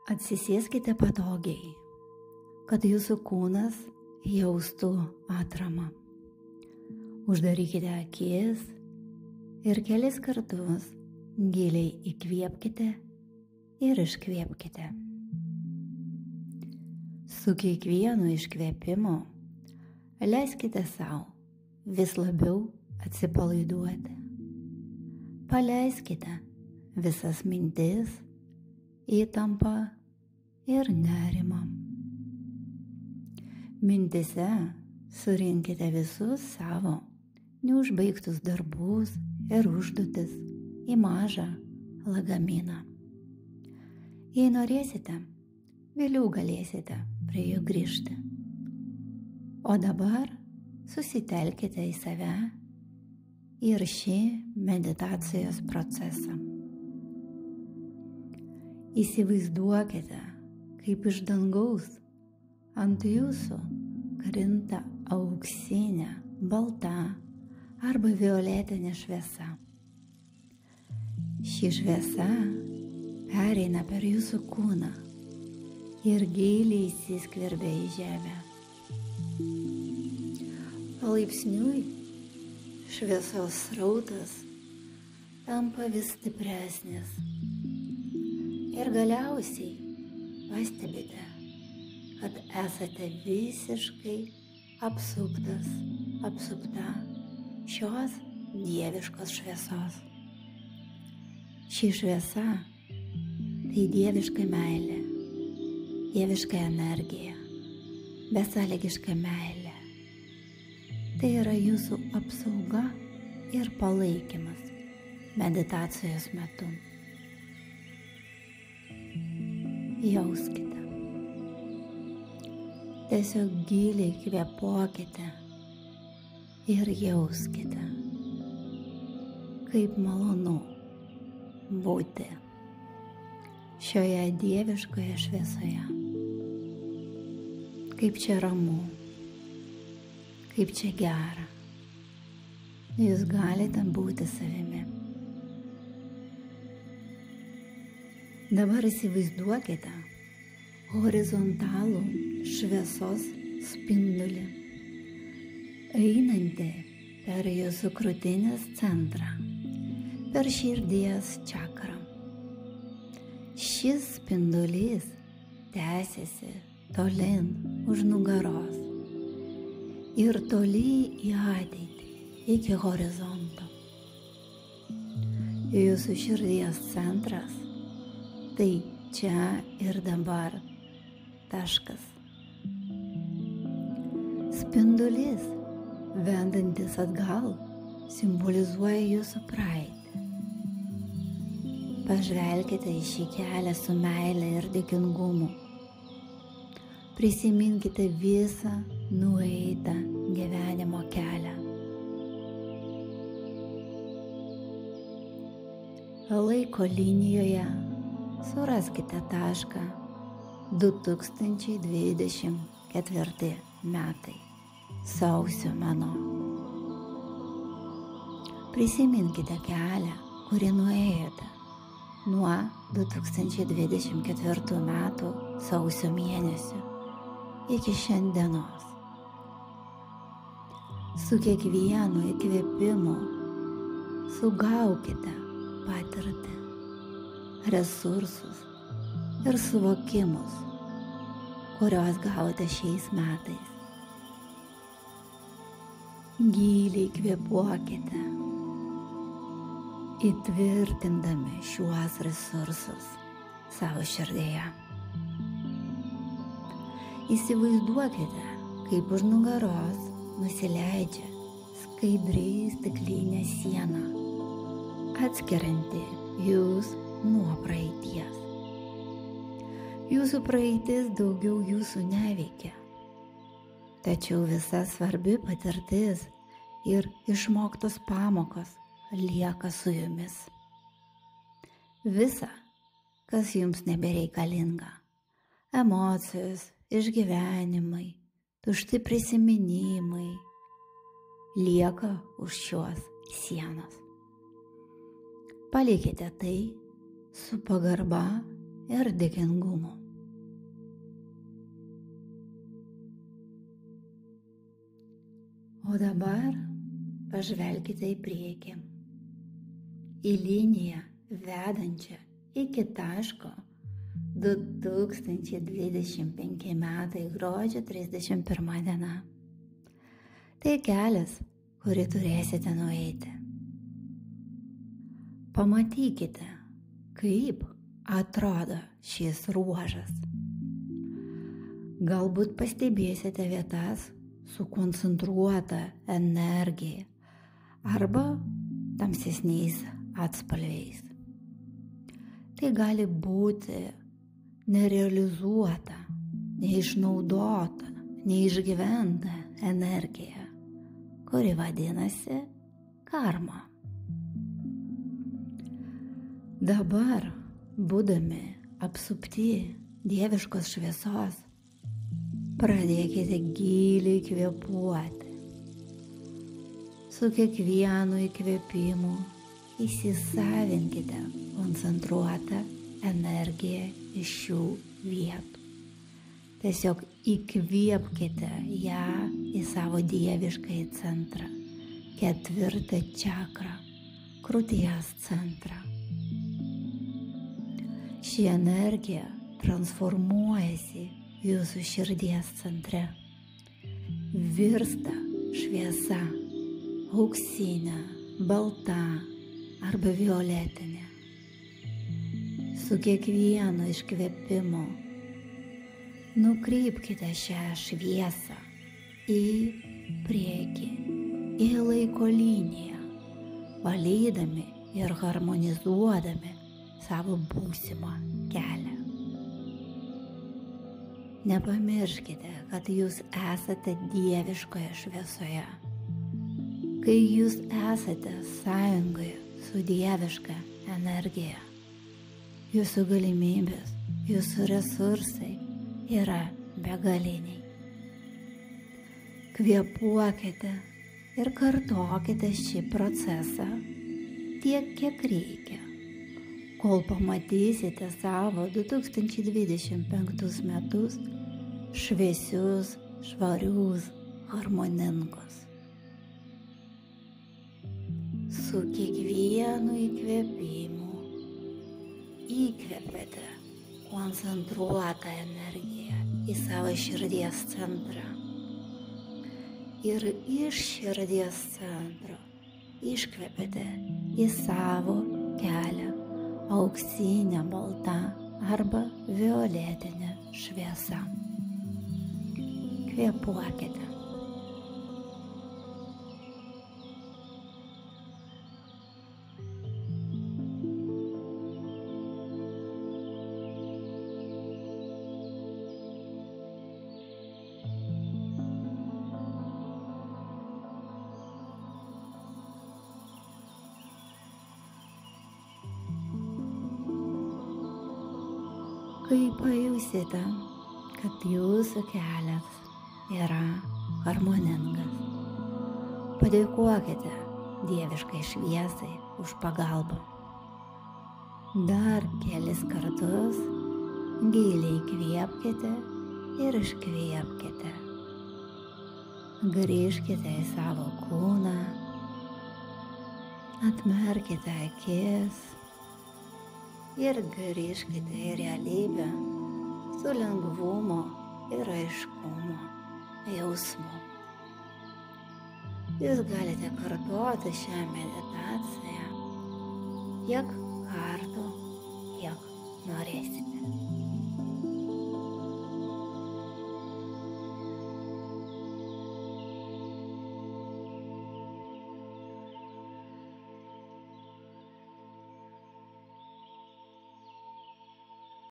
Atsisėskite patogiai, kad jūsų kūnas jaustų atramą. Uždarykite akis ir kelis kartus giliai įkvėpkite ir iškvėpkite. Su kiekvienu iškvėpimu leiskite sau vis labiau atsipalaiduoti. Paleiskite visas mintis, įtampą ir nerimą. Mintise surinkite visus savo neužbaigtus darbus ir užduotis į mažą lagaminą. Jei norėsite, vėliau galėsite prie jų grįžti. O dabar susitelkite į save ir šį meditacijos procesą. Įsivaizduokite, kaip iš dangaus ant jūsų krinta auksinė, balta arba violetinė šviesa. Ši šviesa pereina per jūsų kūną ir giliai įsiskverbia į žemę. Palaipsniui šviesos srautas tampa vis stipresnis ir galiausiai pastebite, kad esate visiškai apsupta šios dieviškos šviesos. Ši šviesa tai dieviška meilė, dieviška energija, besąlygiška meilė. Tai yra jūsų apsauga ir palaikymas meditacijos metu. Jauskite. Tiesiog giliai kvėpuokite ir jauskite, kaip malonu būti šioje dieviškoje šviesoje. Kaip čia ramu, kaip čia gera. Jūs galite būti savimi. Dabar įsivaizduokite horizontalų šviesos spindulį, einantį per jūsų krūtinės centrą, per širdies čakrą. Šis spindulys tęsiasi tolin už nugaros ir toli į ateitį iki horizonto. Jūsų širdies centras tai čia ir dabar taškas. Spindulys, vendantis atgal, simbolizuoja jūsų praeitį. Pažvelkite į šį kelią su meile ir dėkingumu. Prisiminkite visą nueitą gyvenimo kelią. Laiko linijoje suraskite tašką 2024 metai, sausio mėnuo. Prisiminkite kelią, kurį nuėjote nuo 2024 metų sausio mėnesio iki šiandienos. Su kiekvienu įkvėpimu sugaukite patirtį, resursus ir suvokimus, kuriuos gavote šiais metais. Giliai kvėpuokite, įtvirtindami šiuos resursus savo širdėje. Įsivaizduokite, kaip už nugaros nusileidžia skaidri stiklinė siena, atskirianti jūs nuo praeities. Jūsų praeitis daugiau jūsų neveikia, tačiau visa svarbi patirtis ir išmoktos pamokos lieka su jumis. Visa, kas jums nebereikalinga, emocijos, išgyvenimai, tušti prisiminimai, lieka už šios sienos. Palikite tai su pagarba ir dėkingumo. O dabar pažvelkite į priekį, į liniją vedančią iki taško 2025 metai gruodžio 31 diena. Tai kelias, kurį turėsite nueiti. Pamatykite, kaip atrodo šis ruožas. Galbūt pastebėsite vietas su koncentruota energija arba tamsesniais atspalviais. Tai gali būti nerealizuota, neišnaudota, neišgyventa energija, kuri vadinasi karma. Dabar, būdami apsupti dieviškos šviesos, pradėkite giliai kvėpuoti. Su kiekvienu įkvėpimu įsisavinkite koncentruotą energiją iš šių vietų. Tiesiog įkvėpkite ją į savo dieviškąjį centrą, 4. čakrą, krūties centrą. Ši energija transformuojasi jūsų širdies centre, virsta šviesa, auksinė, balta arba violetinė. Su kiekvienu iškvėpimu nukreipkite šią šviesą į priekį, į laiko liniją, valydami ir harmonizuodami savo būsimą kelią. Nepamirškite, kad jūs esate dieviškoje šviesoje. Kai jūs esate sąjungoje su dieviška energija, jūsų galimybės, jūsų resursai yra begaliniai. Kvėpuokite ir kartokite šį procesą tiek, kiek reikia, kol pamatysite savo 2025 metus šviesius, švarius, harmoningus. Su kiekvienu įkvėpimu įkvėpėte koncentruotą energiją į savo širdies centrą. Ir iš širdies centro iškvėpėte į savo kelią auksinę, baltą arba violetinę šviesą. Kvėpuokite. Kai pajusite, kad jūsų kelias yra harmoningas, padėkokite dieviškai šviesai už pagalbą. Dar kelis kartus giliai įkvėpkite ir iškvėpkite. Grįžkite į savo kūną, atmerkite akis ir grįžkite į realybę su lengvumo ir aiškumo jausmu. Jūs galite kartoti šią meditaciją tiek kartų, kiek norėsite.